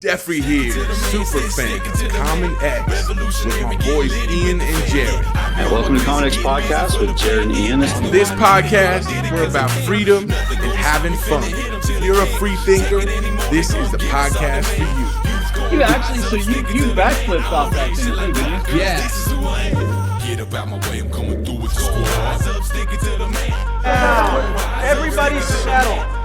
Jeffrey here, super fan of Common X, with my boys Ian and Jared. And welcome to Common X Podcast with Jared and Ian. This podcast, we're about freedom and having fun. If you're a free thinker, this is the podcast for you. You actually, so you backflipped off that thing too, didn't you? Yes. Everybody settle.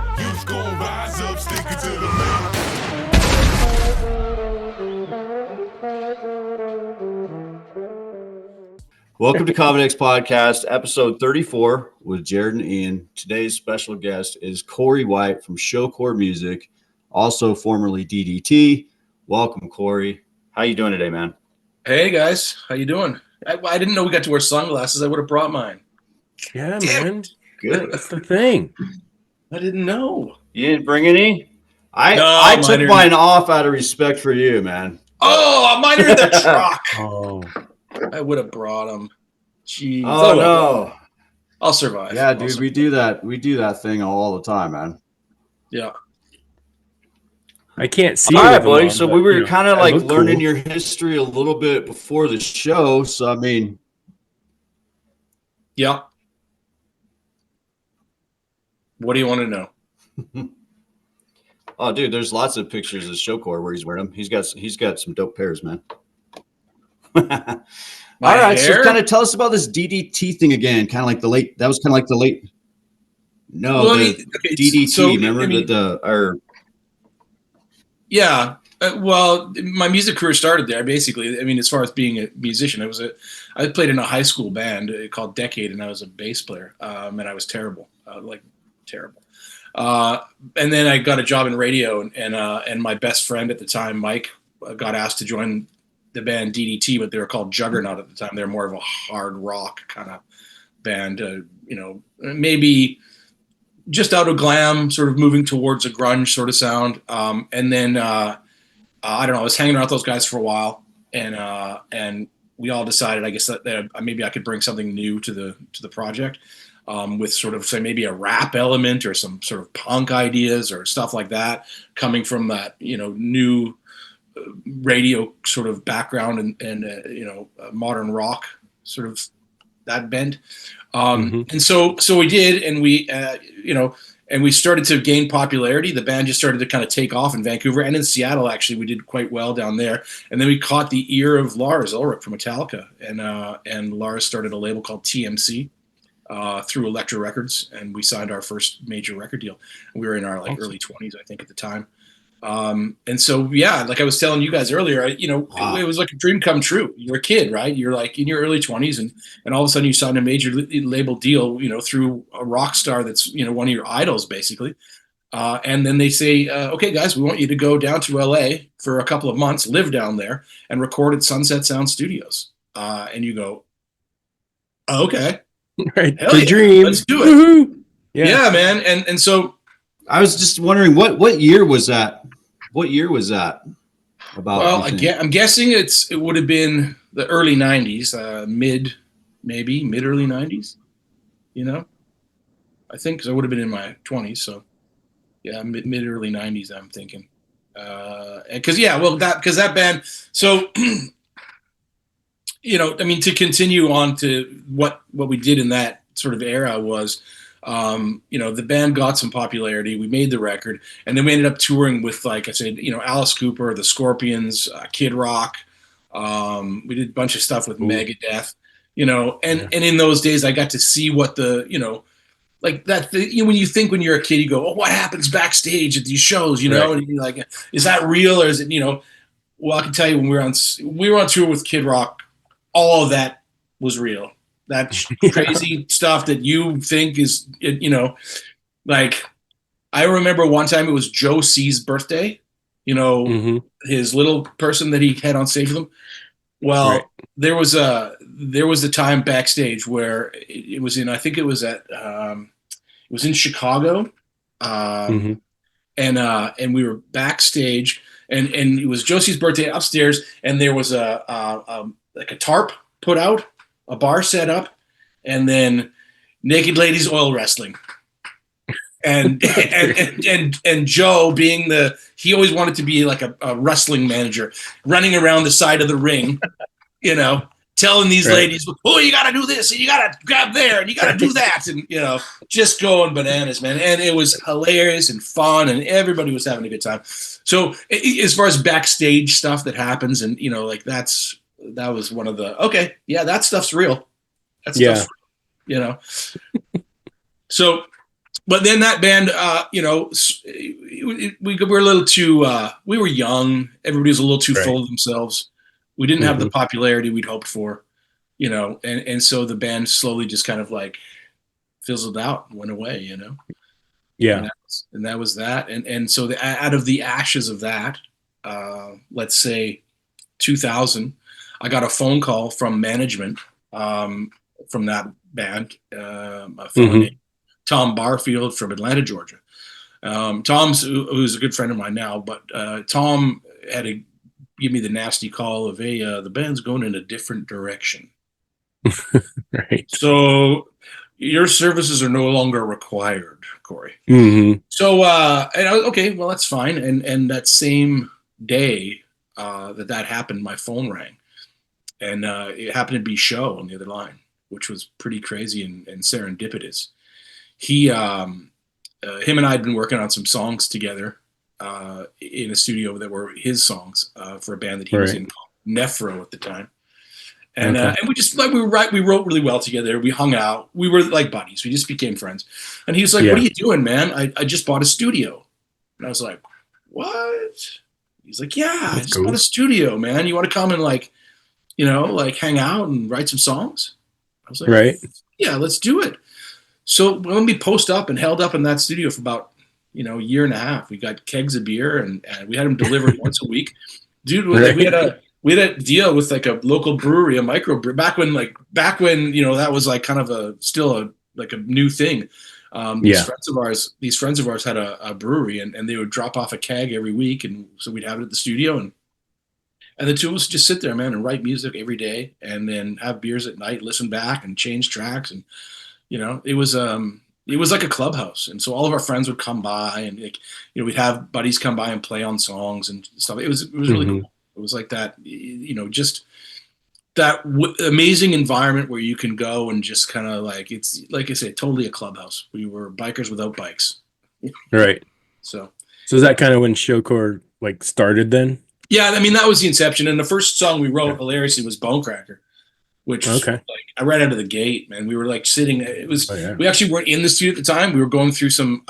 Welcome to Common X Podcast, episode 34 with Jared and Ian. Today's special guest is Cory White from Shocore Music, also formerly DDT. Welcome, Cory. How you doing today, man? Hey guys, how you doing? I didn't know we got to wear sunglasses. I would have brought mine. Yeah, man. Good. That's the thing. I didn't know. You didn't bring any? I took mine off out of respect for you, man. Oh, mine are in the truck. Oh, I would have brought them. Jeez. Oh, no. I'll survive. Yeah, dude, we do that. We do that thing all the time, man. Yeah. I can't see. All right, with them buddy. on, So but, we were you know, kind of I like look learning cool. your history a little bit before the show. So, I mean, Yeah. What do you want to know? oh, dude, there's lots of pictures of Shocore where he's wearing them. He's got some dope pairs, man. All right, so kind of tell us about this DDT thing again. Kind of like the late. That was kind of like the late. No, Well, DDT. so, remember the Yeah. Well, my music career started there, basically. I mean, as far as being a musician, I played in a high school band called Decade, and I was a bass player, and I was terrible, terrible. And then I got a job in radio, and my best friend at the time, Mike, got asked to join the band DDT, but they were called Juggernaut at the time. They're more of a hard rock kind of band, maybe just out of glam, sort of moving towards a grunge sort of sound. And then I don't know, I was hanging around with those guys for a while, and we all decided, I guess, that maybe I could bring something new to the project, with sort of, say, maybe a rap element or some sort of punk ideas or stuff like that, coming from that, new radio sort of background and modern rock sort of that bent. And so we did, and we started to gain popularity. The band just started to kind of take off in Vancouver and in Seattle. Actually, we did quite well down there. And then we caught the ear of Lars Ulrich from Metallica, and Lars started a label called TMC through Elektra Records, and we signed our first major record deal. We were in our early 20s, I think, at the time. And so, yeah, like I was telling you guys earlier, it was like a dream come true. You're a kid, right? You're like in your early 20s, and all of a sudden you sign a major label deal, through a rock star that's, one of your idols, basically. And then they say, okay, guys, we want you to go down to LA for a couple of months, live down there, and record at Sunset Sound Studios. And you go, okay. Right, Hell the yeah, dream. let's do it. Woohoo! Yeah, man. And so I was just wondering what year was that? What year was that? About? Well, I'm guessing it would have been the early 90s, mid early 90s, I think, because I would have been in my 20s. So yeah, mid early 90s, I'm thinking. Because that band. So, to continue on to what we did in that sort of era was, the band got some popularity. We made the record, and then we ended up touring with, like I said, Alice Cooper, the Scorpions, Kid Rock. We did a bunch of stuff with Megadeth, and in those days I got to see what like that. When you think when you're a kid, you go, "Oh, what happens backstage at these shows?" And you're like, "Is that real, or is it?" Well, I can tell you, when we were on tour with Kid Rock, all of that was real. That crazy stuff that you think is, like, I remember one time it was Joe C's birthday, his little person that he had on stage with him. Well, right. there was a time backstage where it was in, I think it was it was in Chicago. And we were backstage, and it was Joe C's birthday upstairs, and there was a tarp put out, a bar set up, and then naked ladies oil wrestling. and Joe being he always wanted to be like a wrestling manager, running around the side of the ring, telling these ladies, oh, you got to do this and you got to grab there and you got to do that. And, just going bananas, man. And it was hilarious and fun and everybody was having a good time. So as far as backstage stuff that happens and, that was one of that stuff's real. That stuff's real, So, but then that band, we were a little too, we were young. Everybody was a little too full of themselves. We didn't have the popularity we'd hoped for, and so the band slowly just kind of like fizzled out and went away, Yeah. And that was that. And so out of the ashes of that, let's say 2000, I got a phone call from management from that band, a fellow named Tom Barfield from Atlanta, Georgia. Tom's who's a good friend of mine now, but Tom had to give me the nasty call of, hey, the band's going in a different direction. Right. So your services are no longer required, Cory. Mm-hmm. So, and I was, okay, well, that's fine. And that same day that happened, my phone rang. And it happened to be Show on the other line, which was pretty crazy and serendipitous. Him and I had been working on some songs together in a studio that were his songs for a band that he was in called Nephro at the time. And and we wrote really well together. We hung out. We were like buddies. We just became friends. And he was like, what are you doing, man? I just bought a studio. And I was like, what? He's like, yeah, I just bought a studio, man. You want to come and like hang out and write some songs? I was like, yeah, let's do it. So when we post up and held up in that studio for about, a year and a half, we got kegs of beer and we had them delivered once a week. Dude, we had a deal with like a local brewery, a micro brewery, back when that was like kind of a new thing. These friends of ours had a brewery and they would drop off a keg every week. And so we'd have it at the studio and the two of us would just sit there, man, and write music every day and then have beers at night, listen back and change tracks. And, it was like a clubhouse. And so all of our friends would come by and we'd have buddies come by and play on songs and stuff. It was really cool. It was like that, just that amazing environment where you can go and just kind of like, it's like I say, totally a clubhouse. We were bikers without bikes. Right. So is that kind of when Shocore like started then? Yeah, I mean, that was the inception. And the first song we wrote hilariously was Bonecracker, which like I right out of the gate, man. We were like sitting, we actually weren't in the studio at the time. We were going through some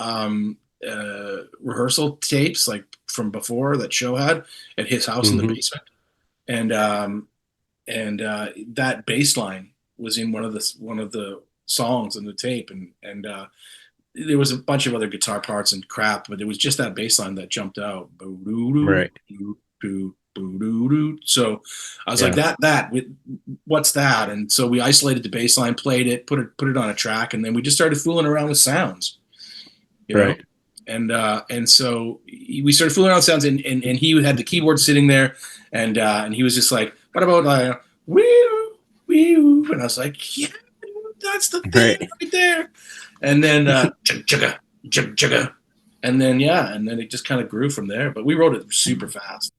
rehearsal tapes like from before that Show had at his house in the basement. And that bass line was in one of the songs in the tape. And there was a bunch of other guitar parts and crap, but it was just that bass line that jumped out. Right. So I was like, what's that? And so we isolated the bass line, played it, put it on a track, and then we just started fooling around with sounds. You know? And so we started fooling around with sounds, and he had the keyboard sitting there, and he was just like, what about wee wee? And I was like, yeah, that's the thing right there. And then chugga chugga, and then it just kind of grew from there. But we wrote it super fast.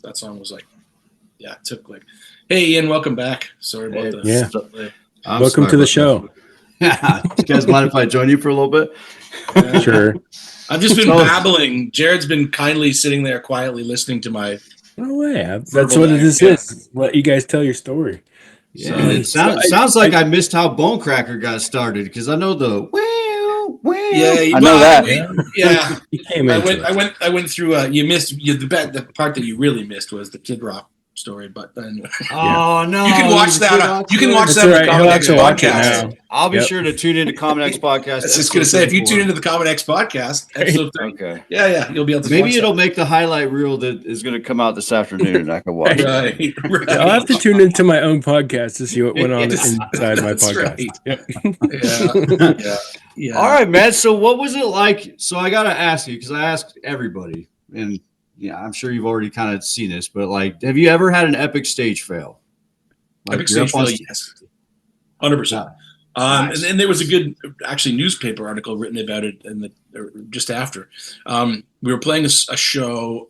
that song was like, yeah, it took like, hey Ian, welcome back. Sorry about the Yeah. Welcome to the show. Yeah. You guys mind if I join you for a little bit? Sure. I've just been babbling. Jared's been kindly sitting there quietly listening to my. No way. That's what this is. Let you guys tell your story. Yeah, it sounds like I missed how Bone Cracker got started because I know the well. Yeah, I know that. Yeah, You came into it. I went through. You missed the part that you really missed was the Kid Rock story. But anyway. Oh no, you can watch that. You can watch That's that on all the right. Common He'll X have to watch it podcast. now. I'll be Yep. sure to tune into Common X podcast. I was just gonna say, if you tune into the Common X podcast, episode 3, okay, yeah, you'll be able to. maybe watch it'll make the highlight reel that is going to come out this afternoon, and I can watch that. it. Right. I'll have to tune into my own podcast to see what went on Yes, inside my that's podcast. right. Yep. Yeah. All right, man. So what was it like? So I got to ask you because I asked everybody, and yeah, I'm sure you've already kind of seen this, but like, have you ever had an epic stage fail? Like Epic you're stage up on fail, yes. 100%. Nice. And there was a good, actually, newspaper article written about it just after. We were playing a show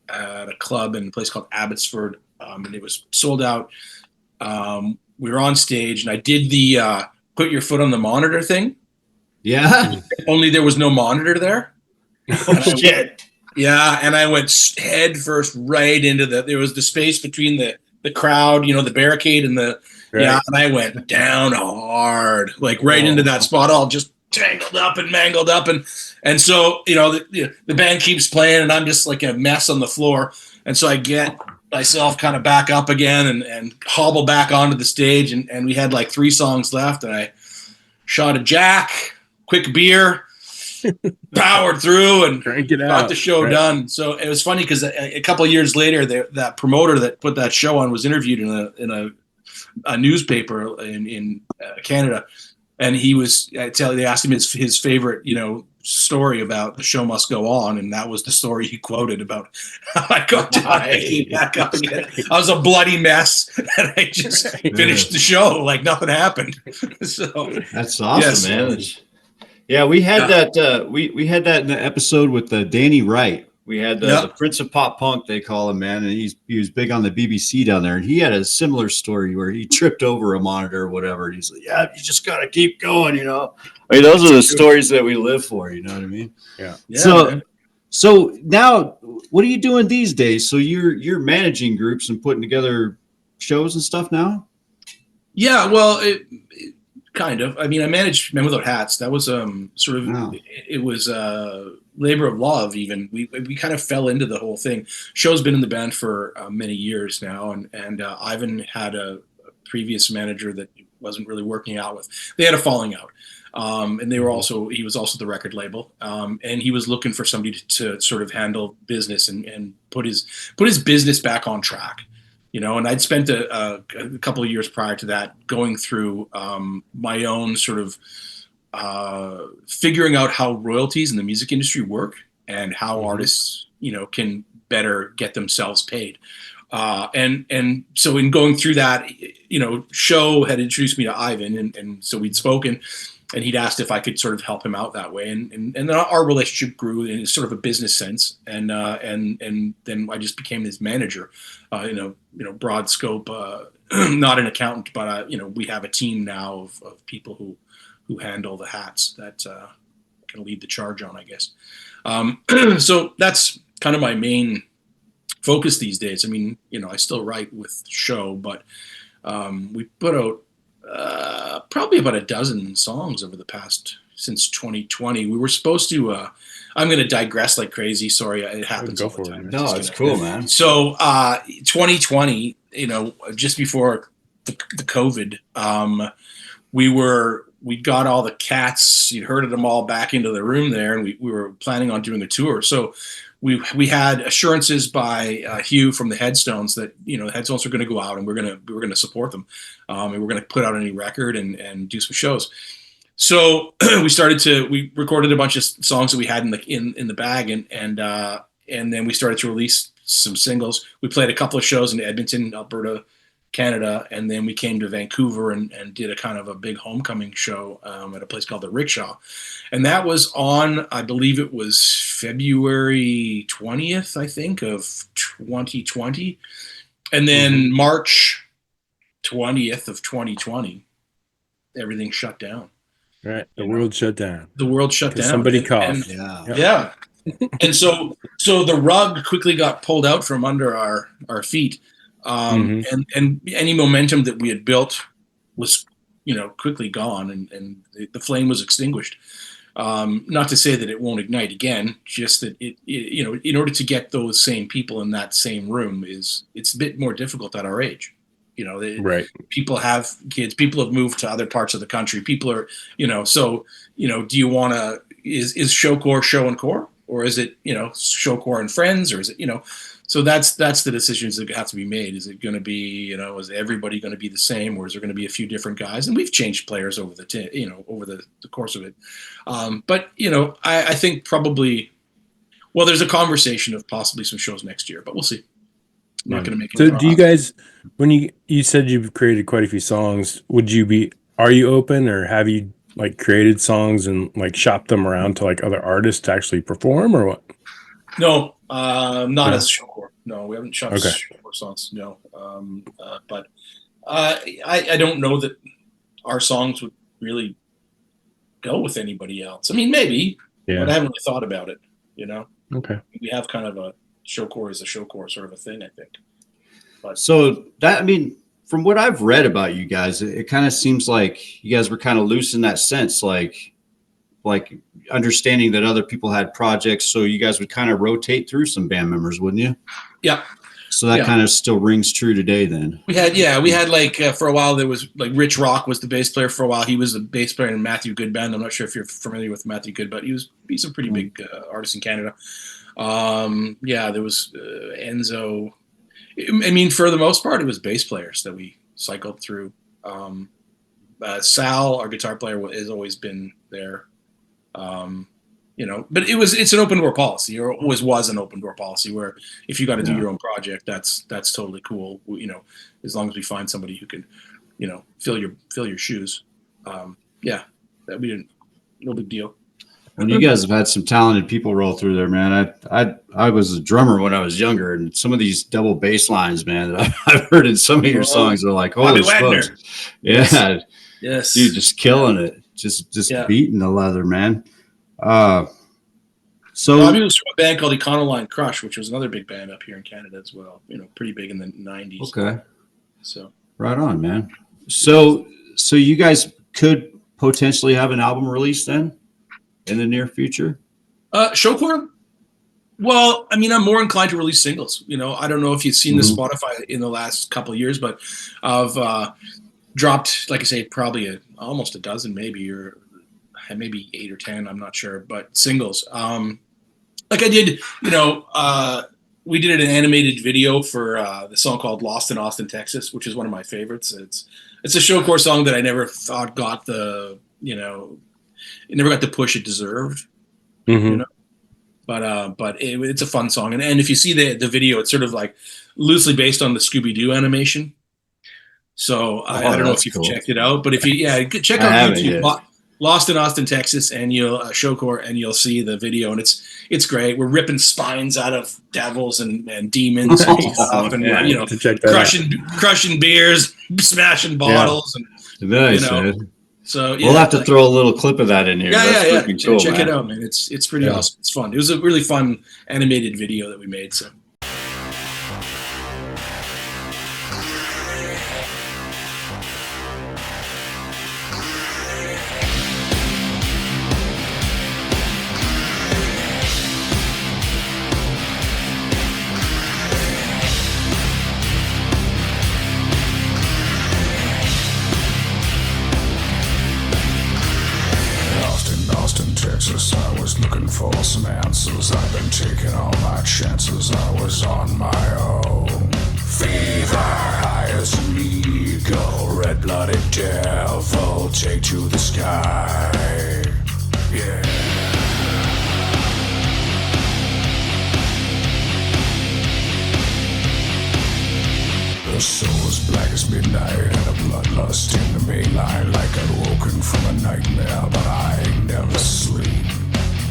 at a club in a place called Abbotsford, and it was sold out. We were on stage, and I did the put your foot on the monitor thing. Yeah. Only there was no monitor there. Oh, shit. Yeah, and I went head first right into there was the space between the crowd, the barricade and Right. yeah, and I went down hard, like right into that spot, all just tangled up and mangled up. And so, the band keeps playing and I'm just like a mess on the floor. And so I get myself kind of back up again and hobble back onto the stage. And we had like 3 songs left and I shot a jack, quick beer, powered through and Drink it got out. the show done. So it was funny because a couple of years later, that promoter that put that show on was interviewed in a newspaper in Canada, and they asked him his favorite story about the show must go on, and that was the story he quoted about how I got down and came back up again. I was a bloody mess, and I just finished the show like nothing happened. So That's awesome, Yes. man. Yeah, we had that. We had that in the episode with Danny Wright. We had the Prince of Pop Punk, they call him, man, and he was big on the BBC down there, and he had a similar story where he tripped over a monitor or whatever. And he's like, "Yeah, you just gotta keep going," I mean, those are the stories that we live for. You know what I mean? Yeah. So now, what are you doing these days? So you're managing groups and putting together shows and stuff now? Yeah, well, it kind of. I mean, I managed Men Without Hats. That was sort of it was labor of love. Even we kind of fell into the whole thing. Show's been in the band for many years now, and Ivan had a previous manager that wasn't really working out with. They had a falling out, and he was also the record label, and he was looking for somebody to sort of handle business and put his business back on track. And I'd spent a couple of years prior to that going through my own sort of figuring out how royalties in the music industry work and how artists, can better get themselves paid. And so in going through that, Show had introduced me to Ivan, and so we'd spoken. And he'd asked if I could sort of help him out that way, and then our relationship grew in sort of a business sense, and then I just became his manager, broad scope, not an accountant, but we have a team now of people who handle the hats that can lead the charge on, I guess. So that's kind of my main focus these days. I mean, I still write with Show, but we put out probably about a dozen songs over the past since 2020. We were supposed to I'm going to digress like crazy. Sorry, it happens all the time. No, it's cool, man. So 2020, just before the COVID, we got all the cats, you heard of them all, back into the room there, and we were planning on doing a tour. So we had assurances by Hugh from the Headstones that the Headstones were going to go out and we were going to support them, and we're going to put out a new record and do some shows. So we recorded a bunch of songs that we had in the bag, and then we started to release some singles. We played a couple of shows in Edmonton, Alberta, Canada, and then we came to Vancouver and did a kind of a big homecoming show at a place called the Rickshaw, and that was on, I believe it was February 20th, I think, of 2020. And then March 20th of 2020, everything shut down. Right. The world shut down. The world shut down. Somebody coughed. Yeah. And so the rug quickly got pulled out from under our feet. And any momentum that we had built was, quickly gone, and the flame was extinguished. Not to say that it won't ignite again, just that it in order to get those same people in that same room it's a bit more difficult at our age. Right. People have kids, people have moved to other parts of the country. People are, do you want to, is Shocore show and core, or is it, Shocore and friends, or is it, so that's the decisions that have to be made. Is it going to be, is everybody going to be the same, or is there going to be a few different guys? And we've changed players over the course of it. But I think probably, well, there's a conversation of possibly some shows next year, but we'll see. I'm not going to make it. So do you guys, when you said you've created quite a few songs, are you open, or have you like created songs and like shopped them around to like other artists to actually perform, or what? No, not as Shocore. No, we haven't shopped Shocore songs. No, but I don't know that our songs would really go with anybody else. I mean, maybe, but I haven't really thought about it. Okay. We have kind of a Shocore is a Shocore sort of a thing, I think. But so from what I've read about you guys, it kind of seems like you guys were kind of loose in that sense, like understanding that other people had projects, so you guys would kind of rotate through some band members, wouldn't you? Yeah. So that kind of still rings true today then. We had like for a while there was like Rich Rock was the bass player for a while. He was the bass player in Matthew Good Band. I'm not sure if you're familiar with Matthew Good, but he's a pretty big artist in Canada. There was Enzo. I mean, for the most part, it was bass players that we cycled through. Sal, our guitar player, has always been there. But it's an open door policy, or always was an open door policy, where if you got to do your own project, that's totally cool. As long as we find somebody who can, fill your shoes. That we didn't, no big deal. And you guys have had some talented people roll through there, man. I was a drummer when I was younger, and some of these double bass lines, man, that I've heard in some of your songs are like, holy smokes. Yeah. Yes. Dude, just killing it. Just beating the leather, man. So Bobby was from a band called Econoline Crush, which was another big band up here in Canada as well. Pretty big in the 90s. Okay. So right on, man. So you guys could potentially have an album release then in the near future? Shocore? Well, I mean, I'm more inclined to release singles. I don't know if you've seen the Spotify in the last couple of years, but I've dropped, like I say, probably almost a dozen, maybe, or maybe 8 or 10. I'm not sure, but singles. Like I did, we did an animated video for the song called "Lost in Austin, Texas," which is one of my favorites. It's a Shocore song that I never thought got the, it never got the push it deserved. But it's a fun song, and if you see the video, it's sort of like loosely based on the Scooby-Doo animation. So I don't know if you've checked it out, but if you check out YouTube, Lost in Austin, Texas, and you'll Shocore, and you'll see the video, and it's great. We're ripping spines out of devils and demons and stuff, and crushing beers, smashing bottles, and nice, man. So we'll have to throw a little clip of that in here. Yeah. Cool, check it out, man. It's pretty awesome. It's fun. It was a really fun animated video that we made. So. I was looking for some answers. I've been taking all my chances. I was on my own. Fever, high as an eagle, red-blooded devil, take to the sky. Yeah. The soul was black as midnight and a bloodlust in the main line, like I'd woken from a nightmare, but I never sleep.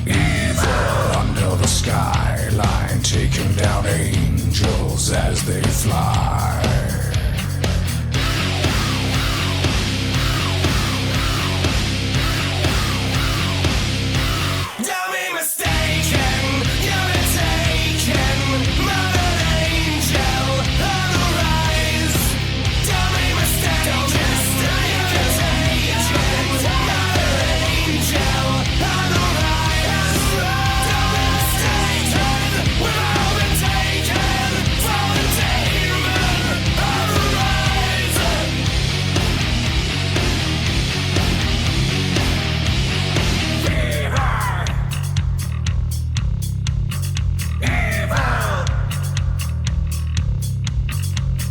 Evil under the skyline, taking down angels as they fly. Don't be mistaken, you've been taken, murdered angel on the rise. Don't be mistaken, you've been taken, murdered angel on the rise. Don't be mistaken, we've all been taken, fallen demon on the rise.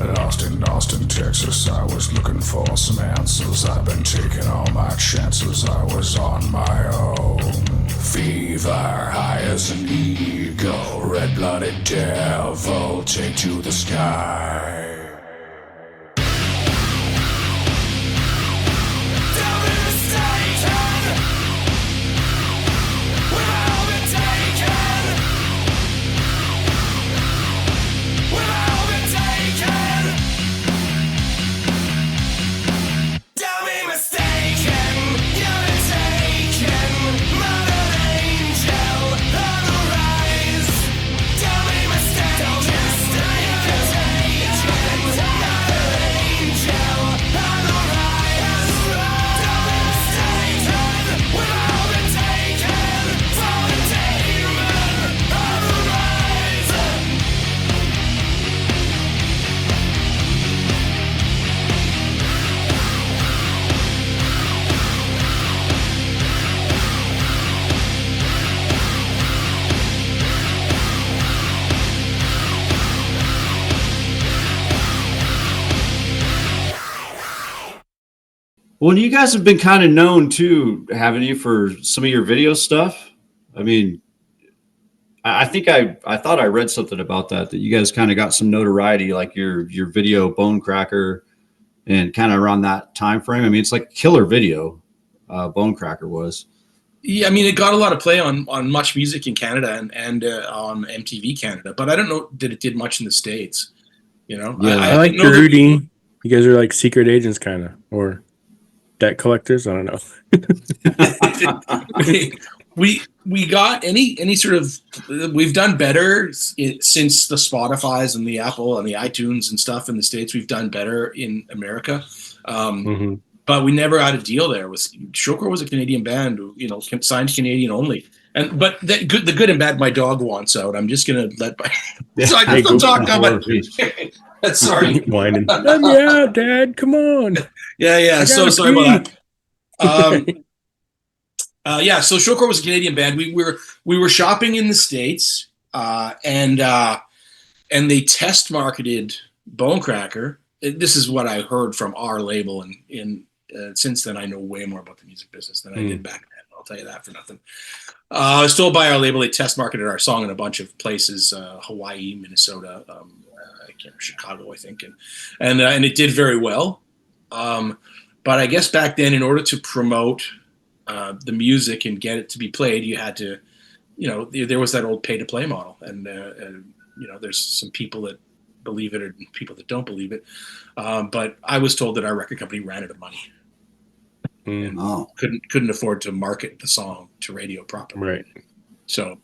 At Austin, Texas, I was looking for some answers. I've been taking all my chances, I was on my own. Fever, high as an eagle, red-blooded devil, take to the sky. Don't be mistaken, we've all been taken, we've all been taken. Don't be mistaken, you've been taken, murdered angel on the rise. Don't be mistaken, you've been taken, murdered angel on the rise. Don't be mistaken, we've all been taken, fallen demon on the rise. Well, you guys have been kind of known too, haven't you, for some of your video stuff? I mean, I think I thought I read something about that you guys kind of got some notoriety, like your video Bone Cracker, and kind of around that time frame. I mean, it's like a killer video. Bone Cracker was. Yeah, I mean, it got a lot of play on Much Music in Canada and on MTV Canada, but I don't know that it did much in the States. You know, Yeah. I like know that- Rudy. You guys are like secret agents, kind of, or debt collectors. I don't know. we got any sort of, we've done better since the Spotify's and the Apple and the iTunes and stuff in the States. We've done better in America. But we never had a deal there. Shocore was a Canadian band, you know, signed Canadian only. But the good and bad, my dog wants out. I'm just gonna let so I can still talk about it. Sorry. Whining. Let me out, Dad. Come on. Yeah. So gotta sorry about that. So Shocore was a Canadian band. We were shopping in the States, and they test marketed Bone Cracker. This is what I heard from our label, and since then I know way more about the music business than I did back then. I'll tell you that for nothing. I was told by our label they test marketed our song in a bunch of places: Hawaii, Minnesota, I can't remember, Chicago, I think, and it did very well. But I guess back then, in order to promote the music and get it to be played, you had to, you know, there was that old pay-to-play model, and you know, there's some people that believe it or people that don't believe it. But I was told that our record company ran out of money. And couldn't afford to market the song to radio properly. Right. So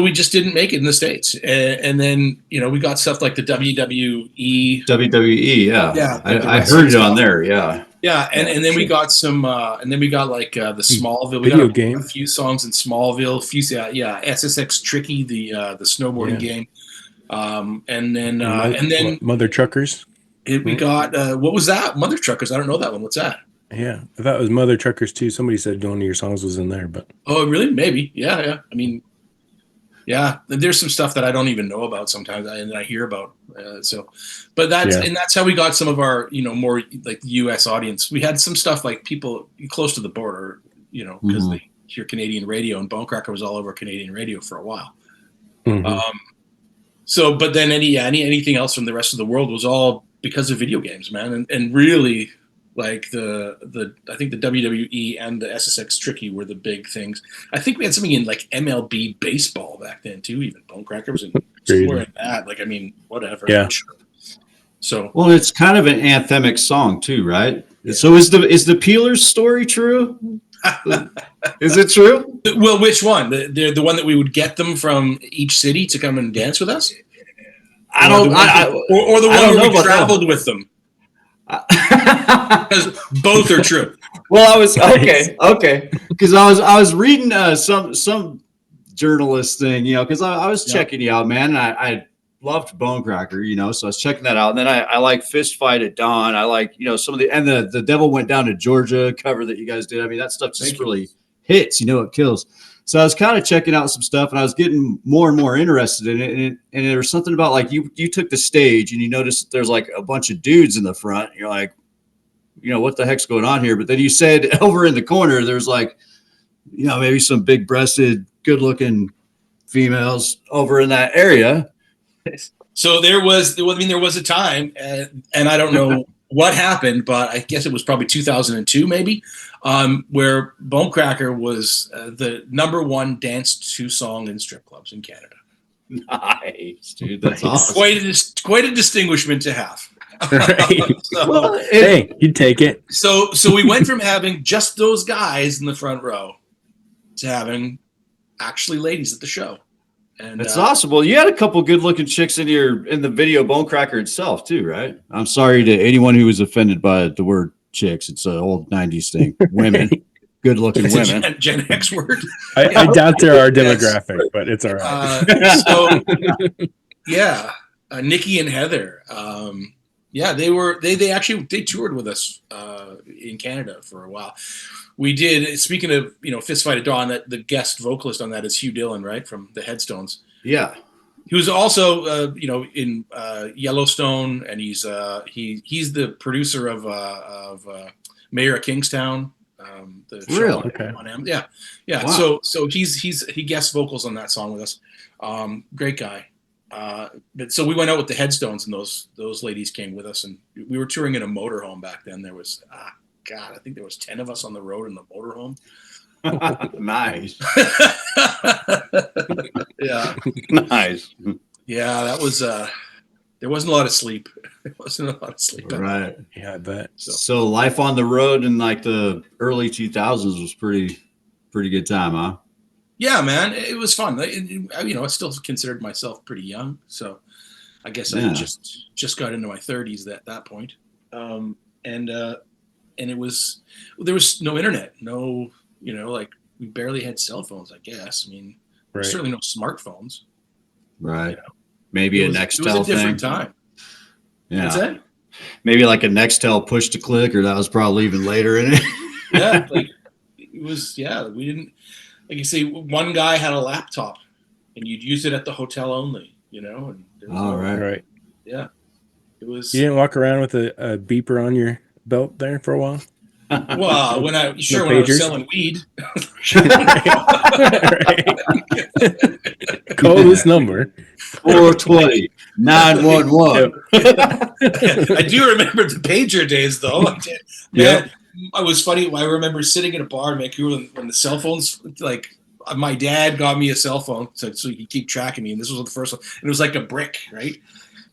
we just didn't make it in the States. And then, you know, we got stuff like the WWE. Yeah. I heard it on there. Yeah. Yeah. And then we got some, and then we got like the Smallville. We Video got game. a few songs in Smallville, SSX Tricky, the snowboarding game. And then Mother Truckers. we got, what was that? Mother Truckers. I don't know that one. What's that? Yeah, I thought it was Mother Truckers too. Somebody said one of your songs was in there, but Oh, really? Maybe. Yeah. I mean, yeah, there's some stuff that I don't even know about sometimes, and I hear about. But that's how we got some of our, you know, more like U.S. audience. We had some stuff like people close to the border, you know, because they hear Canadian radio, and Bone Cracker was all over Canadian radio for a while. But then anything else from the rest of the world was all because of video games, man, and really Like I think the WWE and the SSX Tricky were the big things. I think we had something in like MLB baseball back then too, even Bonecracker was in somewhere in that. Like, I mean, whatever. Yeah. So Well, it's kind of an anthemic song too, right? Yeah. So is the Peelers story true? Is it true? Well, which one? The one that we would get them from each city to come and dance with us? Or the one where we traveled with them. Because both are true. Well, I was okay. Because I was reading some journalist thing, because I was checking you out, man. And I loved Bonecracker, so I was checking that out. And then I like Fist Fight at Dawn. I like some of the Devil Went Down to Georgia cover that you guys did. I mean, that stuff just really hits. It kills. So I was kind of checking out some stuff, and I was getting more and more interested in it. And there was something about like you took the stage, and you noticed there's like a bunch of dudes in the front. And you're like, what the heck's going on here? But then you said over in the corner, there's like, maybe some big-breasted, good-looking females over in that area. So there was a time, and I don't know what happened, but I guess it was probably 2002 maybe, where Bonecracker was the #1 dance to song in strip clubs in Canada. Nice, dude. That's awesome. Quite a distinguishment to have. Right. So, hey, you'd take it. So we went from having just those guys in the front row to having actually ladies at the show. And it's awesome. Well, you had a couple good-looking chicks in the video Bonecracker itself too, right? I'm sorry to anyone who was offended by the word chicks. It's an old '90s thing. Women, good-looking women. Gen X word. I doubt there are demographic, but it's all right. Nikki and Heather. They toured with us in Canada for a while. We did. Speaking of, Fist Fight at Dawn, that the guest vocalist on that is Hugh Dillon, right, from the Headstones. Yeah, he was also, in Yellowstone, and he's the producer of Mayor of Kingstown. The show on him. Yeah. Wow. So he guest vocals on that song with us. Great guy. But so we went out with the Headstones, and those ladies came with us, and we were touring in a motorhome back then. There was I think there was 10 of us on the road in the motorhome. Nice. Yeah. Nice. Yeah, that was there wasn't a lot of sleep. Right. Yeah, I bet. So life on the road in like the early 2000s was pretty good time, huh? Yeah, man, it was fun. I still considered myself pretty young, so I guess I just got into my 30s at that point. And there was no internet, no, like we barely had cell phones, I guess. I mean, certainly no smartphones. Right. Maybe a Nextel thing. It was a different time. Yeah. What's that? Maybe like a Nextel push to click, or that was probably even later in it. Yeah. Like it was, we didn't, like you say, one guy had a laptop and you'd use it at the hotel only, and right. Yeah. It was. You didn't walk around with a beeper on your belt there for a while? Well, when I was selling weed. Call this number. 420 911. I do remember the pager days, though. Man, it was funny. I remember sitting in a bar in Vancouver when the cell phones, like, my dad got me a cell phone so he could keep track of me, and this was the first one. And it was like a brick, right?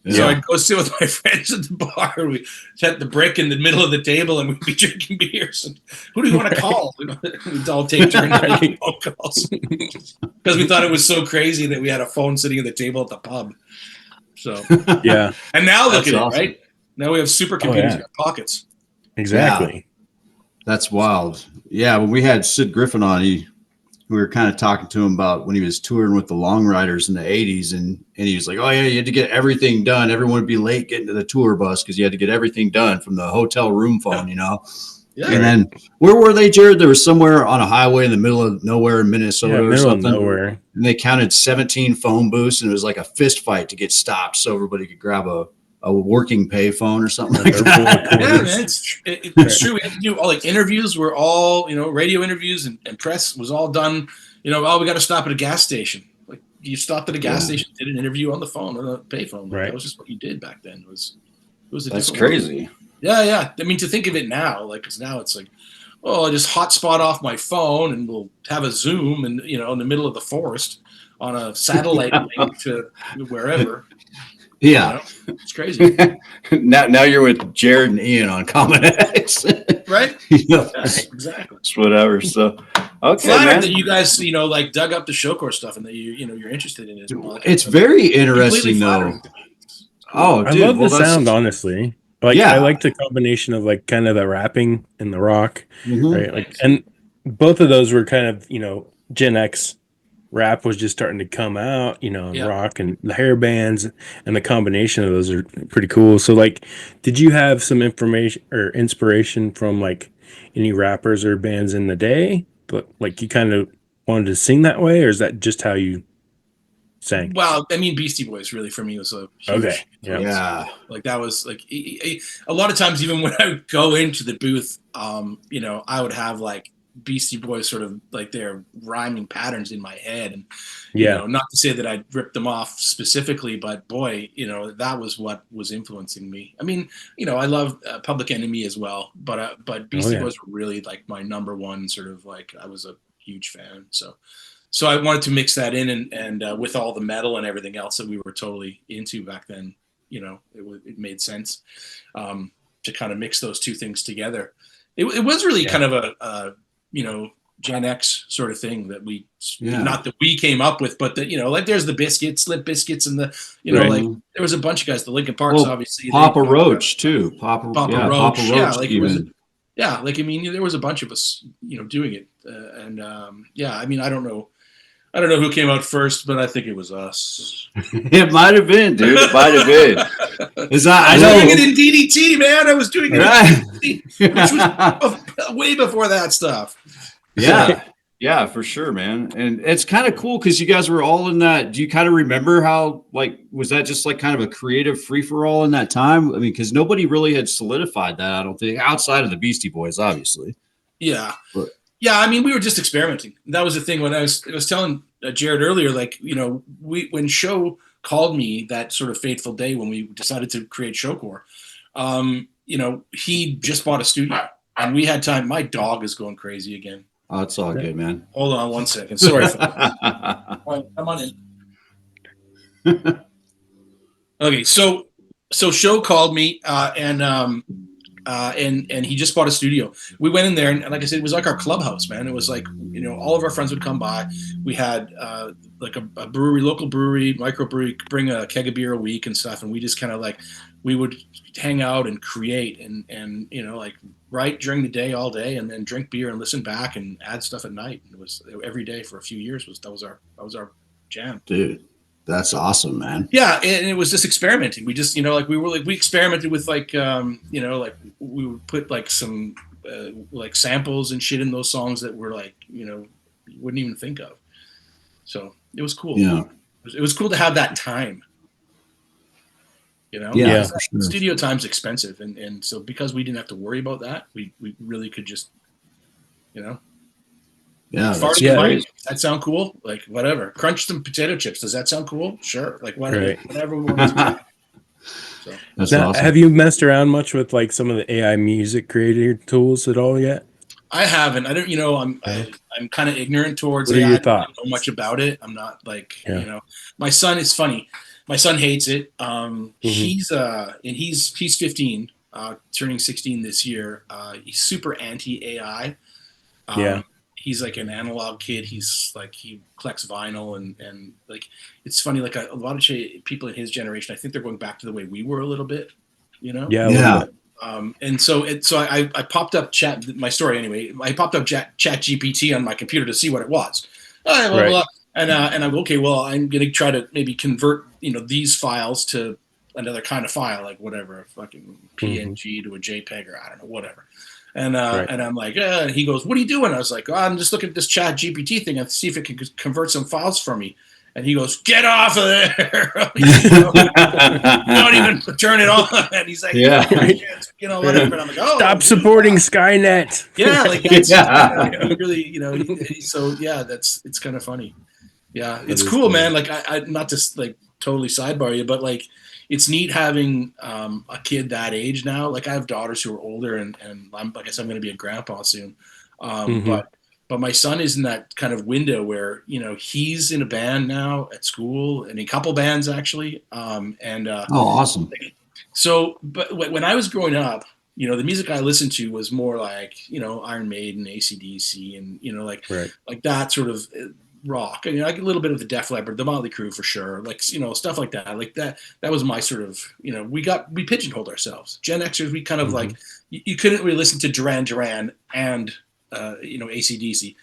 Yeah. So I'd go sit with my friends at the bar. We set the brick in the middle of the table, and we'd be drinking beers. And who do you want to call? We'd all take turns making phone calls because we thought it was so crazy that we had a phone sitting at the table at the pub. So yeah. And now look at it, right? Now we have supercomputers in our pockets. Exactly. Yeah. That's wild. Yeah, when we had Sid Griffin on, we were kind of talking to him about when he was touring with the Long Riders in the 80s, and he was like, oh yeah, you had to get everything done. Everyone would be late getting to the tour bus because you had to get everything done from the hotel room phone, Yeah. And then where were they, Jared? They were somewhere on a highway in the middle of nowhere in Minnesota or something. Nowhere. And they counted 17 phone booths, and it was like a fist fight to get stopped so everybody could grab a working pay phone or something like that. Yeah, man, it's true. We had to do all like interviews were all, radio interviews and press was all done. We got to stop at a gas station. Like you stopped at a gas station, did an interview on the phone or the pay phone. Like, that was just what you did back then. It was That's crazy. Yeah. I mean, to think of it now, like, because now it's like, oh, I just hotspot off my phone and we'll have a Zoom and, you know, in the middle of the forest on a satellite link to wherever. Yeah. You know? It's crazy. now you're with Jared and Ian on Common X. Right? Yeah. Exactly. It's whatever. So, okay, Flattered man. that you guys, you know, like dug up the Shocore stuff and that you're interested in it. And all that It's kind of very stuff. interesting, Completely though. flattering to me. Oh, I dude. love the that's- sound, honestly. Like, Yeah. I like the combination of like kind of the rapping and the rock, Mhm. right? Like, and both of those were kind of, you know, Gen X rap was just starting to come out, you know, and Yeah. rock and the hair bands and the combination of those are pretty cool. So, like, did you have some information or inspiration from like any rappers or bands in the day, but like you kind of wanted to sing that way, or is that just how you sang? Well, I mean, Beastie Boys really for me was a huge Okay. Yeah. Yeah. Like that was like a lot of times, even when I would go into the booth, you know, I would have like Beastie Boys sort of like their rhyming patterns in my head, and you Yeah. know, not to say that I ripped them off specifically, but boy, you know, that was what was influencing me. I mean, you know, I love Public Enemy as well, but Beastie yeah. Boys were really like my number one sort of like I was a huge fan. So I wanted to mix that in and with all the metal and everything else that we were totally into back then, you know, it made sense to kind of mix those two things together. It was really kind of a you know, Gen X sort of thing that we, not that we came up with, but that, you know, like there's the Biscuits, Limp Biscuits, and the, you know, like there was a bunch of guys, the Linkin Parks, obviously. Papa Roach too. Papa Roach. Papa Roach. Yeah, like it was, even. yeah, like, I mean, there was a bunch of us, you know, doing it. And yeah, I mean, I don't know who came out first, but I think it was us. It might have been, dude. It might have been. I was doing it in DDT, man. I was doing it Right. in DDT, which was way before that stuff. Yeah. Yeah, for sure, man. And it's kind of cool because you guys were all in that. Do you kind of remember how, like, was that just like kind of a creative free for all in that time? I mean, because nobody really had solidified that, I don't think, outside of the Beastie Boys, obviously. Yeah. But, yeah, I mean, we were just experimenting. That was the thing when I was telling Jared earlier, like, you know, when Show called me that sort of fateful day when we decided to create Shocore, you know, he just bought a studio and we had time. My dog is going crazy again. oh, it's all good, man. Hold on 1 second. Sorry. Come on in. Okay, so Show called me and he just bought a studio. We went in there and like I said, it was like our clubhouse, man. It was like, you know, all of our friends would come by. We had like a brewery, local brewery, microbrewery, bring a keg of beer a week and stuff. And we just kind of like, we would hang out and create and you know, like write during the day all day and then drink beer and listen back and add stuff at night. And it was every day for a few years that was our jam. Dude, that's awesome, man. Yeah, and it was just experimenting. We just, you know, like we experimented with like, you know, like we would put like some like samples and shit in those songs that were like, you know, you wouldn't even think of. So it was cool. Yeah. It was cool to have that time. You know, Yeah, because for sure. studio time's expensive, and so because we didn't have to worry about that, we really could just, you know. Yeah. Fart That's in the great. mic. Does that sound cool? Like whatever. Crunch some potato chips. Does that sound cool? Sure. Like whatever. Right. Whatever we want to do. So. That's Now, awesome. have you messed around much with like some of the AI music creator tools at all yet? I haven't. I don't. You know, I'm kind of ignorant towards What are it. your I thoughts? don't know much about it. I'm not like Yeah. you know. My son is funny. My son hates it. He's 15, turning 16 this year. He's super anti AI. Yeah. He's like an analog kid. He's like he collects vinyl and like it's funny. Like a lot of people in his generation, I think they're going back to the way we were a little bit. You know. Yeah. Yeah. And so I popped up my story anyway. I popped up Chat GPT on my computer to see what it was. Blah, blah, Right. blah. And I go, okay, well, I'm gonna try to maybe convert these files to another kind of file, like whatever, a fucking PNG to a JPEG or I don't know, whatever. And and I'm like, and he goes, what are you doing? I was like, oh, I'm just looking at this Chat GPT thing and see if it can convert some files for me. And he goes, get off of there. Don't even turn it on. And he's like, Yeah. you know, whatever. And I'm like, oh, Stop supporting Skynet. yeah, like that's Yeah. really, so yeah, it's kind of funny. Yeah, it's is cool, cool. man. Like I not to like totally sidebar you, but like, it's neat having a kid that age now. Like I have daughters who are older, and I'm like I said, I'm going to be a grandpa soon. But my son is in that kind of window where he's in a band now at school, and a couple bands actually. Oh, awesome. So, but when I was growing up, the music I listened to was more like Iron Maiden, AC/DC, and like that sort of rock. Like a little bit of the Def Leppard, the Motley Crue for sure, like stuff like that. Like that was my sort of we pigeonholed ourselves. Gen Xers, we kind of like you couldn't really listen to Duran Duran and AC/DC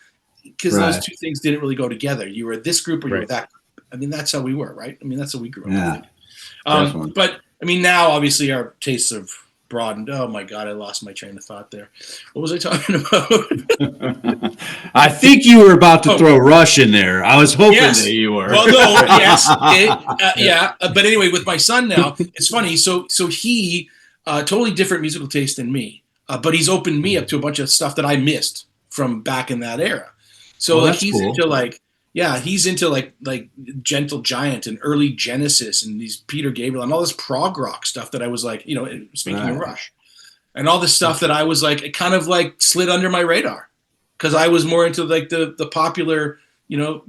because those two things didn't really go together. You were this group or you were that group. I mean, that's how we were, right? I mean, that's how we grew up. Yeah, but I mean, now obviously our tastes have broadened. Oh my God, I lost my train of thought there. What was I talking about? I think you were about to throw Rush in there. I was hoping that you were. Well, no, yes, yeah. But anyway, with my son now, it's funny. So he totally different musical taste than me, but he's opened me up to a bunch of stuff that I missed from back in that era. So he's cool. He's into like Gentle Giant and early Genesis and these Peter Gabriel and all this prog rock stuff that I was like, speaking of Rush, and all this stuff that I was like, it kind of like slid under my radar because I was more into like the popular,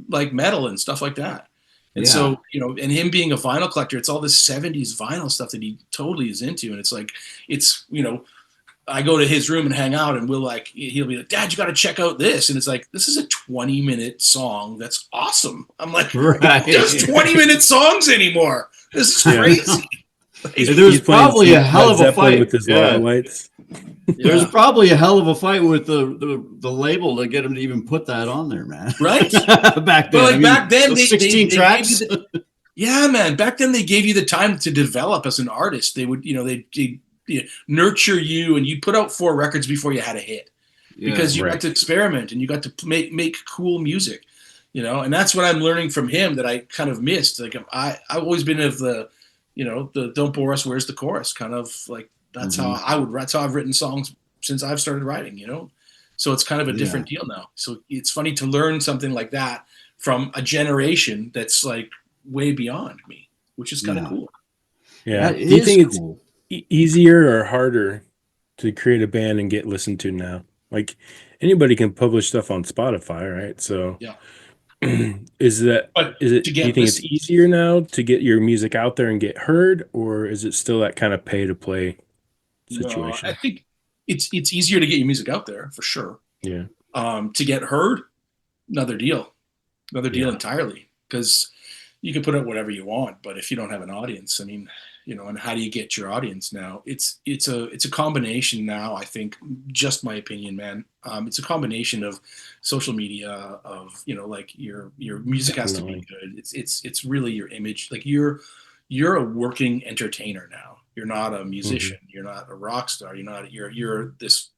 like metal and stuff like that. And so, and him being a vinyl collector, it's all this 70s vinyl stuff that he totally is into. And it's like, I go to his room and hang out, and he'll be like, "Dad, you got to check out this." And it's like, this is a 20-minute song. That's awesome. I'm like, there's 20-minute songs anymore. This is crazy. There's probably a hell of a fight with his lights. There's probably a hell of a fight with the label to get him to even put that on there, man. Right? Back then, back then, 16 tracks. Yeah, man. Back then, they gave you the time to develop as an artist. They would, they nurture you, and you put out 4 records before you had a hit because you got to experiment and you got to make cool music, and that's what I'm learning from him that I kind of missed. Like I've always been of the don't bore us, where's the chorus kind of like that's how I've written songs since I've started writing, so it's kind of a different deal now. So it's funny to learn something like that from a generation that's like way beyond me, which is kind of cool. Yeah. Do you think it's easier or harder to create a band and get listened to now? Like anybody can publish stuff on Spotify, right? So do you think it's easier now to get your music out there and get heard, or is it still that kind of pay to play situation? No, I think it's easier to get your music out there for sure. Yeah. To get heard, another deal entirely, because you can put out whatever you want, but if you don't have an audience, I mean, and how do you get your audience now? It's a combination now, I think, just my opinion, man. It's a combination of social media, of, like your music has to be good. It's really your image. Like you're a working entertainer now. You're not a musician. You're not a rock star. You're this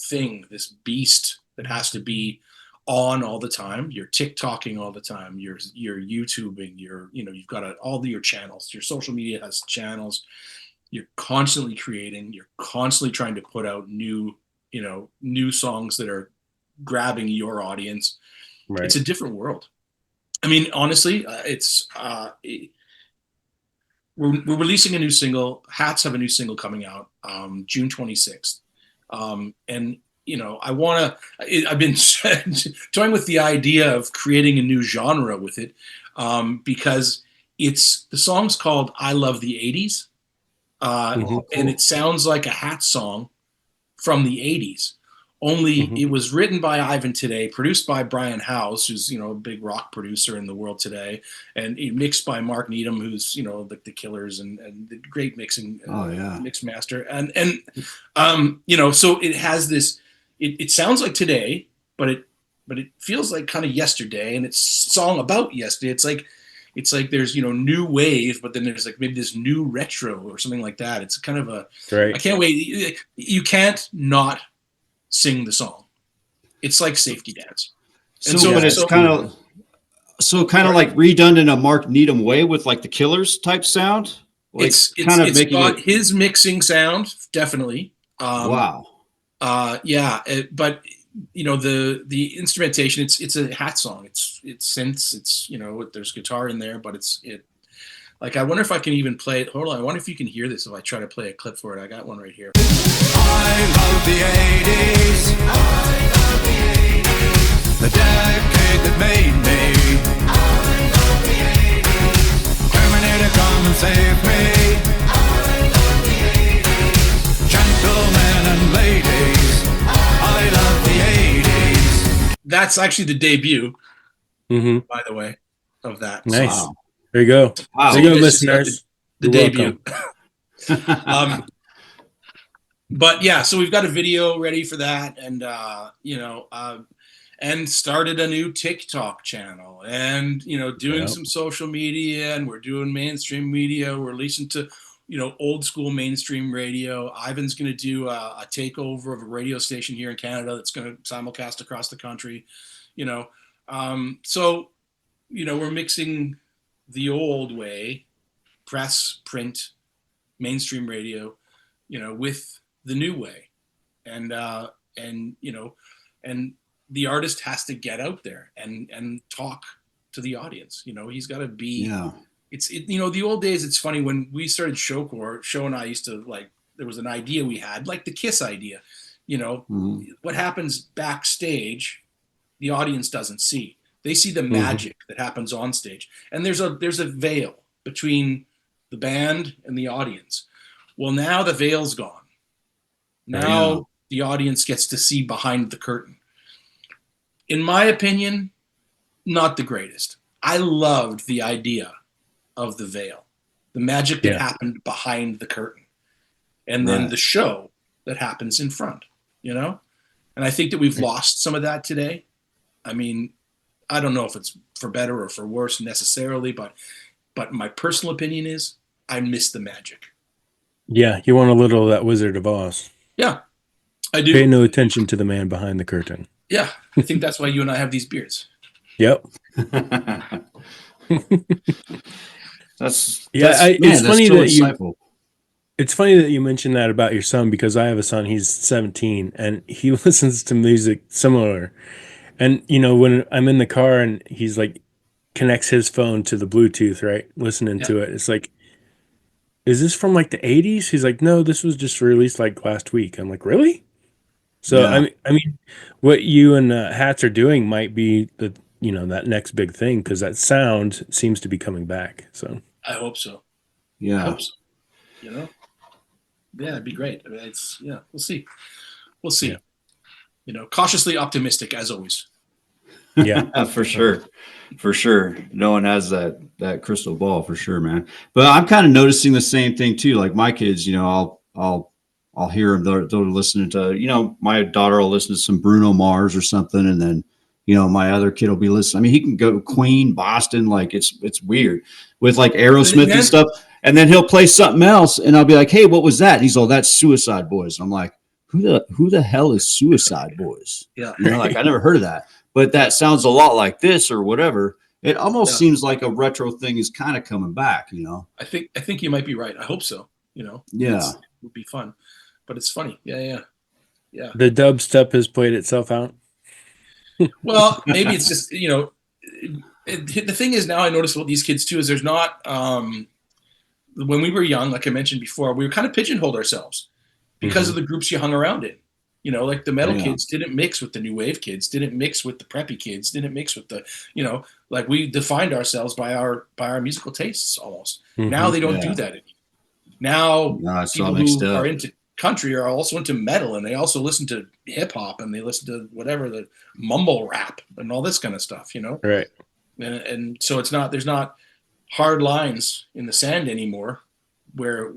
thing, this beast that has to be on all the time. You're TikToking all the time. You're YouTubing. You've got all your channels. Your social media has channels. You're constantly creating. You're constantly trying to put out new songs that are grabbing your audience. Right. It's a different world. I mean, honestly, we're releasing a new single. Hats have a new single coming out June 26th, and I've been toying with the idea of creating a new genre with it, because the song's called "I Love the '80s," and it sounds like a Hat song from the '80s. Only it was written by Ivan Today, produced by Brian House, who's a big rock producer in the world today, and mixed by Mark Needham, who's like the Killers and the great mixing mix master, and so it has this. It sounds like today, but it feels like kind of yesterday, and it's a song about yesterday. It's like there's new wave, but then there's like maybe this new retro or something like that. It's kind of I can't wait. You can't not sing the song. It's like Safety Dance. And but it's kind of like redone in a Mark Needham way with like the Killers type sound. Like it's got his mixing sound, definitely. Wow. But the instrumentation, it's a Hat song. It's synths. It's there's guitar in there, but Like, I wonder if I can even play it. Hold on. I wonder if you can hear this if I try to play a clip for it. I got one right here. I love the 80s. I love the 80s. The decade that made me. I love the 80s. Terminator, come and save me. I love the 80s. Gentlemen and ladies. I love the 80s. That's actually the debut, Mm-hmm. by the way, of that. Nice. Wow. There you go. Wow. There you go, You guys just got listeners. The You're debut. But yeah, so we've got a video ready for that, and and started a new TikTok channel, and doing Yep. some social media, and we're doing mainstream media. We're listening to old school mainstream radio. Ivan's going to do a takeover of a radio station here in Canada that's going to simulcast across the country. So we're mixing the old way, press, print, mainstream radio, with the new way, and the artist has to get out there and talk to the audience. He's got to be. Yeah. The old days. It's funny when we started Shocore. Show and I used to there was an idea we had, like the Kiss idea. What happens backstage, the audience doesn't see. They see the magic that happens on stage, and there's a veil between the band and the audience. Well, now the veil's gone. Now the audience gets to see behind the curtain. In my opinion, not the greatest. I loved the idea of the veil, the magic that happened behind the curtain, and then the show that happens in front, And I think that we've lost some of that today. I mean, I don't know if it's for better or for worse necessarily, but my personal opinion is I miss the magic. Yeah, you want a little of that Wizard of Oz. Yeah, I do. Pay no attention to the man behind the curtain. Yeah, I think that's why you and I have these beards. Yep. It's funny so that you. insightful. It's funny that you mentioned that about your son, because I have a son. He's 17 and he listens to music similar. And when I'm in the car and he's like connects his phone to the Bluetooth, right, listening to it, it's like, is this from like the 80s? He's like, no, this was just released like last week. I'm like, really? So I mean, what you and Hats are doing might be that next big thing, because that sound seems to be coming back. So I hope so. Yeah. I hope so. Yeah, it'd be great. I mean, we'll see. We'll see. Yeah. Cautiously optimistic as always. Yeah, For sure. No one has that crystal ball for sure, man. But I'm kind of noticing the same thing too. Like my kids, I'll hear them. They're listening to, my daughter will listen to some Bruno Mars or something, and then my other kid will be listening. I mean, he can go Queen, Boston, like it's weird with like Aerosmith and stuff. And then he'll play something else, and I'll be like, "Hey, what was that?" And he's all, "That's Suicide Boys." And I'm like, "Who the hell is Suicide Boys?" Yeah, I never heard of that. But that sounds a lot like this or whatever. It almost seems like a retro thing is kind of coming back, I think you might be right. I hope so. Yeah. It would be fun, but it's funny. Yeah. the dubstep has played itself out. Well, maybe it's just the thing is, now I notice about these kids too is there's not when we were young, like I mentioned before, we were kind of pigeonholed ourselves because of the groups you hung around in. Like the metal kids didn't mix with the new wave kids, didn't mix with the preppy kids, didn't mix with the, like we defined ourselves by our musical tastes almost. Now they don't do that anymore. Now people who are into country are also into metal, and they also listen to hip hop, and they listen to whatever, the mumble rap and all this kind of stuff, Right. And so there's not hard lines in the sand anymore where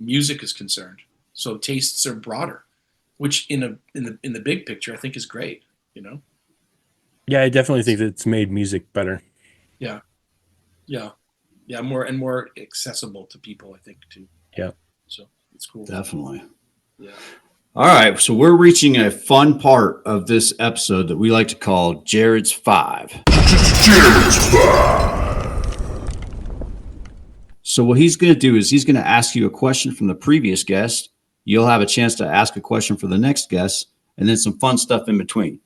music is concerned. So tastes are broader, which in the big picture I think is great. Yeah, I definitely think that it's made music better. Yeah, more accessible to people, I think, too. Yeah. So it's cool. Definitely. Yeah. All right. So we're reaching a fun part of this episode that we like to call Jared's Five. So what he's going to do is he's going to ask you a question from the previous guest. You'll have a chance to ask a question for the next guest, and then some fun stuff in between.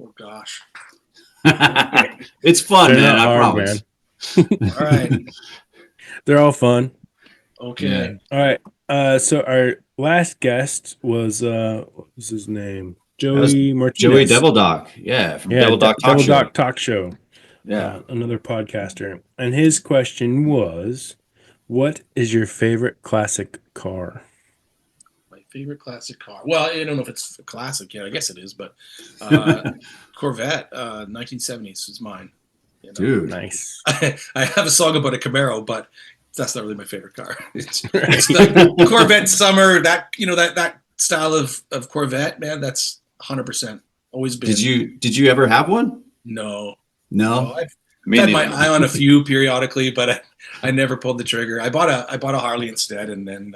Oh gosh. It's fun, They're man. not I hard, promise. All right. They're all fun. Okay. All right. So our last guest was what was his name? was Joey Joey Martinez. Devil Doc. Yeah, from Yeah, Devil Doc Talk Devil Show. Doc Talk Show. Yeah. Another podcaster. And his question was, what is your favorite classic car? My favorite classic car. Well, I don't know if it's a classic yet. I guess it is, but Corvette, 1970s is mine. You know? Dude. Nice. I have a song about a Camaro, but that's not really my favorite car. It's the Corvette Summer. That that style of Corvette, man. That's 100% always been. Did you ever have one? No. No. I've had my eye on a few periodically, but I never pulled the trigger. I bought a Harley instead, and then.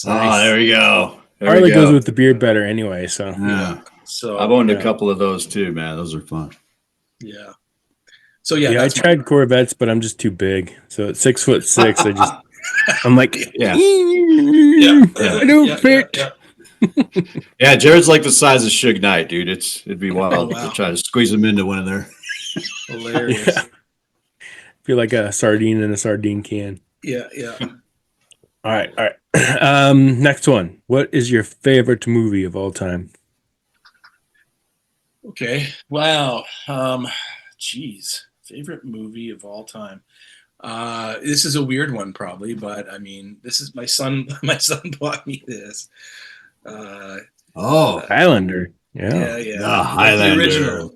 There we go. Harley goes with the beard better anyway, so yeah. So I've owned a couple of those too, man. Those are fun. Yeah. So yeah, I tried Corvettes, but I'm just too big. So at 6'6", I'm like, yeah. I don't fit. Yeah, Jared's like the size of Suge Knight, dude. It'd be wild wow. to try to squeeze him into one of there. Hilarious. Yeah. Feel like a sardine in a sardine can. Yeah. All right. Next one. What is your favorite movie of all time? Okay. Wow. Geez. Favorite movie of all time. This is a weird one, probably, but I mean, this is my son. My son bought me this. Highlander. Yeah. The Highlander.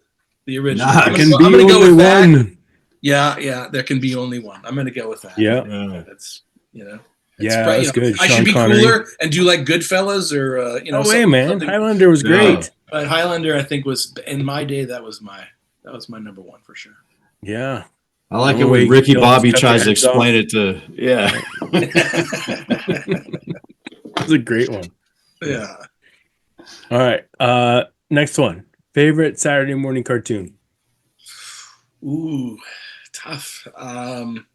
The original. Nah, there can be only one. Yeah. There can be only one. I'm gonna go with that. Yeah. That's That's good. I should be cooler and do like Goodfellas or No way, man. Highlander was great. But Highlander, I think, was in my day. That was my number one for sure. Yeah. I like it when Ricky Bobby tries to explain it to. Yeah. It's a great one. Yeah. All right. Next one. Favorite Saturday morning cartoon. Ooh, tough. Man.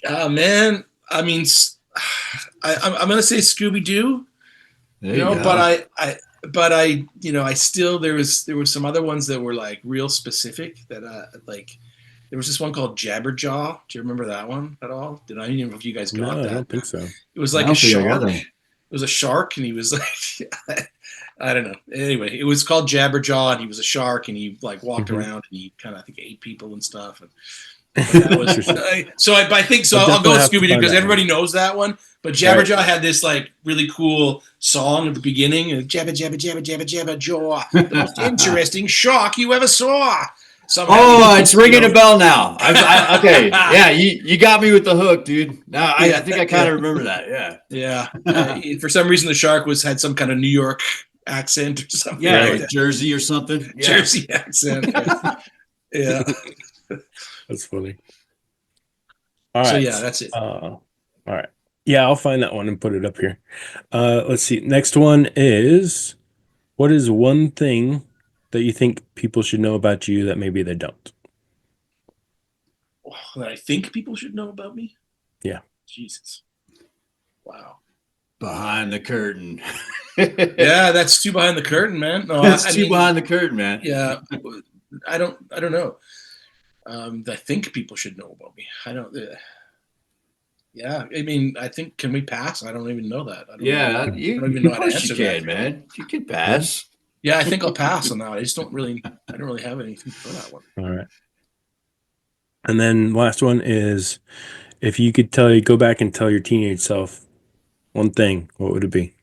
I mean, I'm gonna say Scooby Doo. But I still there was some other ones that were like real specific that like there was this one called Jabberjaw. Do you remember that one at all? Did I even know if you guys got that? I don't think so. It was like a shark. It was a shark, and he was like, I don't know. Anyway, it was called Jabberjaw, and he was a shark, and he like walked around, and he kind of I think ate people and stuff. And that was, I think so. I'll go with Scooby Doo because everybody knows that one. But Jabberjaw had this like really cool song at the beginning, Jabba Jabba Jabba Jabba Jabba Jaw, the most interesting shark you ever saw. It's ringing a bell now. Okay, yeah, you got me with the hook, dude. Now I think I kind of remember that. Yeah. For some reason, the shark had some kind of New York accent or something. Yeah, like Jersey or something. Yeah. Jersey accent. Yeah. That's funny. All right. So yeah, that's it. All right. Yeah, I'll find that one and put it up here. Let's see. Next one is, what is one thing that you think people should know about you that maybe they don't? That I think people should know about me? Yeah. Jesus. Wow. Behind the curtain. Yeah, that's too behind the curtain, man. No, that's behind the curtain, man. Yeah. I don't know. I think people should know about me. I don't. Yeah, I mean, I think, can we pass? I don't even know that. I don't even know how to answer that. Man. You can pass. Yeah, I think I'll pass on that. I don't really have anything for that one. All right. And then last one is, if you could go back and tell your teenage self one thing, what would it be?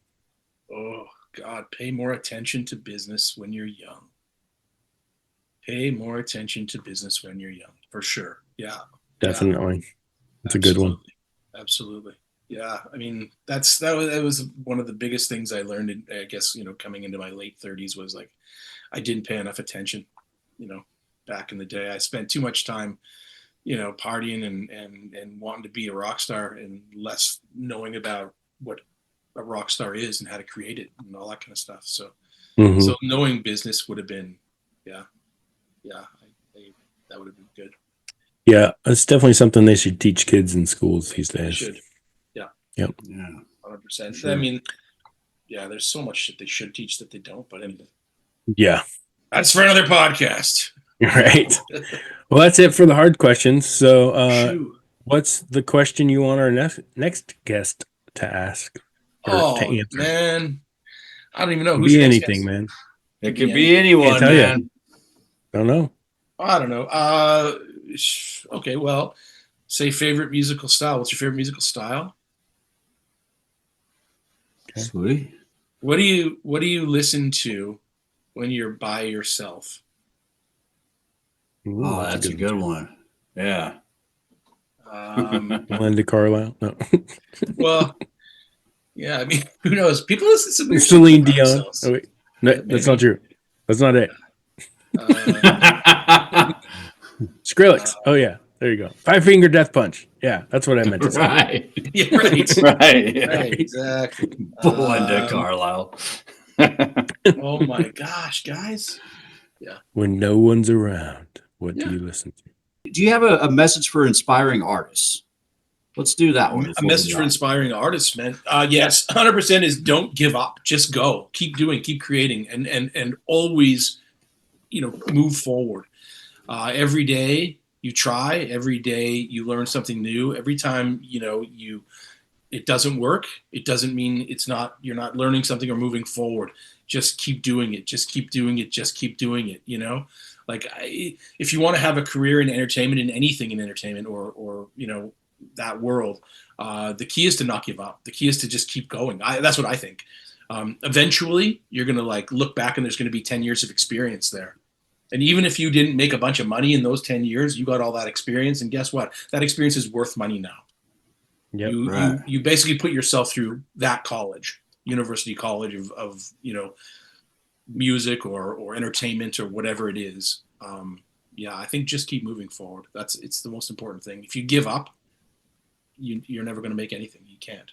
Oh, God, pay more attention to business when you're young. Pay more attention to business when you're young, for sure. Yeah. Definitely. That's a good one. Absolutely. Yeah. I mean, that was one of the biggest things I learned, I guess, coming into my late 30s was like, I didn't pay enough attention, back in the day. I spent too much time, partying and wanting to be a rock star and less knowing about what a rock star is and how to create it and all that kind of stuff. So, so knowing business would have been, that would have been good. Yeah, it's definitely something they should teach kids in schools these days. They should. Yeah. Yep. Yeah. 100%. Sure. I mean, yeah, there's so much that they should teach that they don't, but anyway. Yeah. That's for another podcast. Right. Well, that's it for the hard questions. So What's the question you want our next guest to ask or to answer? Man, I don't even know. Be anything, man. It could be anyone, tell man. you. Don't know. I don't know. Okay, well, say favorite musical style. What's your favorite musical style? Okay. Sweet. What do you listen to when you're by yourself? Ooh, Oh, that's a good one. Yeah. Linda Carlisle. No. Well, yeah. I mean, who knows? People listen to weird Celine stuff by Dion. themselves. Oh, wait. No, Yeah, that's not true. That's not it. Uh, Skrillex. Oh yeah, there you go. 5 Finger Death Punch. Yeah, that's what I meant to say. Right. yeah, right. Right. Yeah. Right. Exactly. Linda Carlisle. Oh my gosh, guys. When no one's around, what Yeah. do you listen to? Do you have a message for inspiring artists? Let's do that one. A message for inspiring artists, man. Yes, 100% is don't give up. Just go. Keep doing. Keep creating, and always, move forward. Every day you try. Every day you learn something new. Every time it doesn't work, it doesn't mean you're not learning something or moving forward. Just keep doing it. Just keep doing it. Just keep doing it. If you want to have a career in entertainment, in anything in entertainment, or that world, the key is to not give up. The key is to just keep going. That's what I think. Eventually you're going to look back and there's going to be 10 years of experience there. And even if you didn't make a bunch of money in those 10 years, you got all that experience. And guess what? That experience is worth money now. Yep. You basically put yourself through that college, university college of music or entertainment or whatever it is. I think just keep moving forward. It's the most important thing. If you give up, you're never going to make anything. You can't,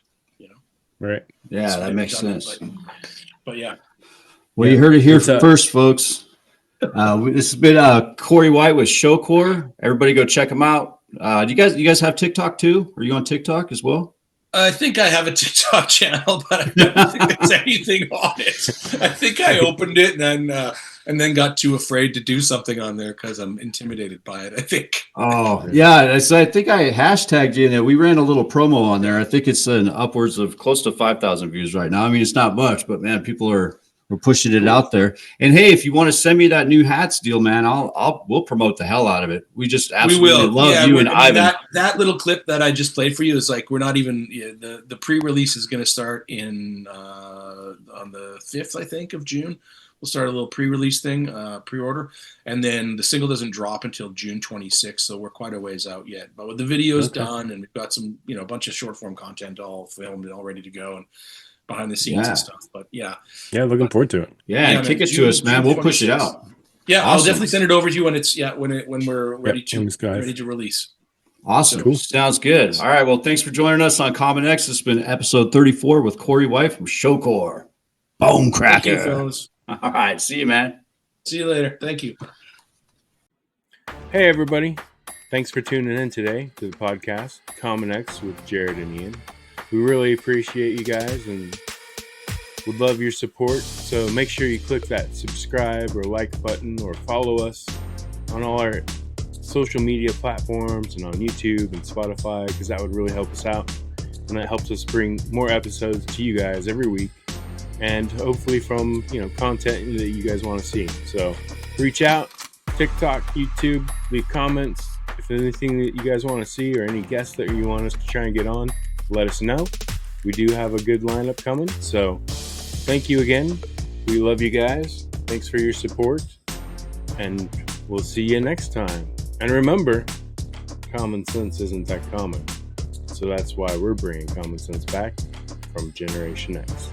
Right. Yeah, So that makes sense. But yeah. Well, you heard it here first, folks. This has been Cory White with Shocore. Everybody go check him out. Do you guys have TikTok too? Are you on TikTok as well? I think I have a TikTok channel, but I don't think there's anything on it. I think I opened it and then got too afraid to do something on there because I'm intimidated by it, I think. Oh, yeah. I think I hashtagged you in it. We ran a little promo on there. I think it's in upwards of close to 5,000 views right now. I mean, it's not much, but man, people are pushing it out there. And hey, if you want to send me that new hats deal, man, we'll promote the hell out of it. We just absolutely love you and Ivan. That little clip that I just played for you is we're not even the pre-release is going to start on the 5th, I think, of June. We'll start a little pre-release thing, pre-order, and then the single doesn't drop until June 26th, so we're quite a ways out yet. But with the videos done, and we've got some, a bunch of short-form content all filmed and all ready to go, and behind the scenes and stuff. But looking forward to it. Yeah, kick it to us, man. We'll push it out. Yeah, awesome. I'll definitely send it over to you when it's when we're ready to release. Awesome. Cool. Sounds good. All right. Well, thanks for joining us on Common X. It's been episode 34 with Cory White from Shocore. Bone cracker. Thank you, fellas. All right. See you, man. See you later. Thank you. Hey, everybody. Thanks for tuning in today to the podcast, Common X with Jared and Ian. We really appreciate you guys and would love your support. So make sure you click that subscribe or like button or follow us on all our social media platforms and on YouTube and Spotify, because that would really help us out. And that helps us bring more episodes to you guys every week. And hopefully from, content that you guys want to see. So reach out, TikTok, YouTube, leave comments. If there's anything that you guys want to see or any guests that you want us to try and get on, let us know. We do have a good lineup coming. So thank you again. We love you guys. Thanks for your support. And we'll see you next time. And remember, common sense isn't that common. So that's why we're bringing common sense back from Generation X.